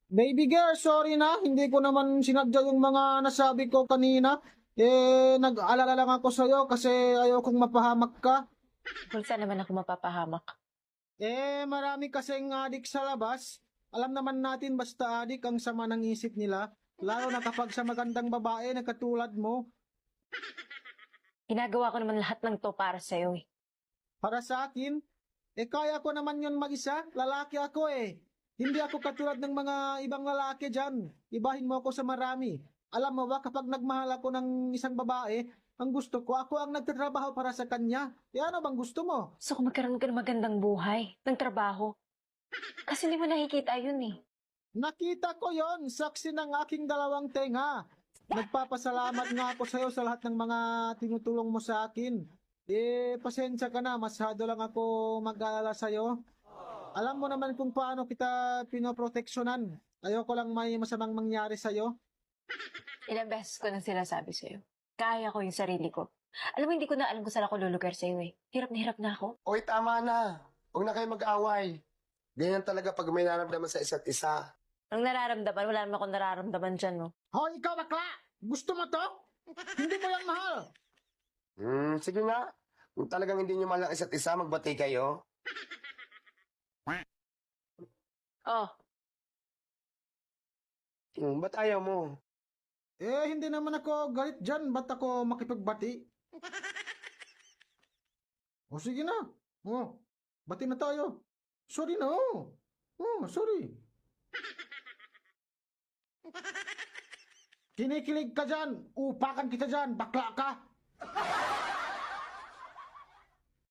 Baby girl, sorry na. Hindi ko naman sinadya yung mga nasabi ko kanina. Nag-aalala lang ako sa'yo kasi ayokong mapahamak ka. Kung saan naman ako mapapahamak. Marami kasing adik sa labas. Alam naman natin basta adik ang sama ng isip nila. Lalo na kapag sa magandang babae na katulad mo. Ginagawa ko naman lahat ng to para sa'yo eh. Para sa akin, kaya ko naman yun mag-isa. Lalaki ako eh. Hindi ako katulad ng mga ibang lalaki dyan. Ibahin mo ako sa marami. Alam mo ba, kapag nagmahal ako ng isang babae, ang gusto ko, ako ang nagtatrabaho para sa kanya. Ano bang gusto mo? Gusto ko magkaroon ka ng magandang buhay, ng trabaho. Kasi hindi mo nakikita yun eh. Nakita ko yon, saksi ng aking dalawang tenga. Nagpapasalamat nga ako sa'yo sa lahat ng mga tinutulong mo sa akin. Pasensya ka na, masyado lang ako mag-aalala sa'yo. Alam mo naman kung paano kita pinoproteksyonan. Ayoko lang may masamang mangyari sa'yo. Ilang beses ko nang sinasabi sa'yo. Kaya ko yung sarili ko. Alam mo, hindi ko na alam kung saan ako lulugar sa'yo eh. Hirap na ako. Oy, tama na. Huwag na kayo mag-away. Ganyan talaga pag may nararamdaman sa isa't isa. Ang nararamdaman, wala naman akong nararamdaman dyan, no? Hoy, ikaw bakla! Gusto mo to? Hindi mo yan mahal. Sige nga. Kung talagang hindi nyo mahal ang isa't isa, magbati kayo. Oh, Ba't ayaw mo? Hindi naman ako galit dyan. Ba't ako makipagbati? O sige na. Bati na tayo. Sorry na. Sorry. Kinikilig ka dyan. Upakan kita dyan. Bakla ka.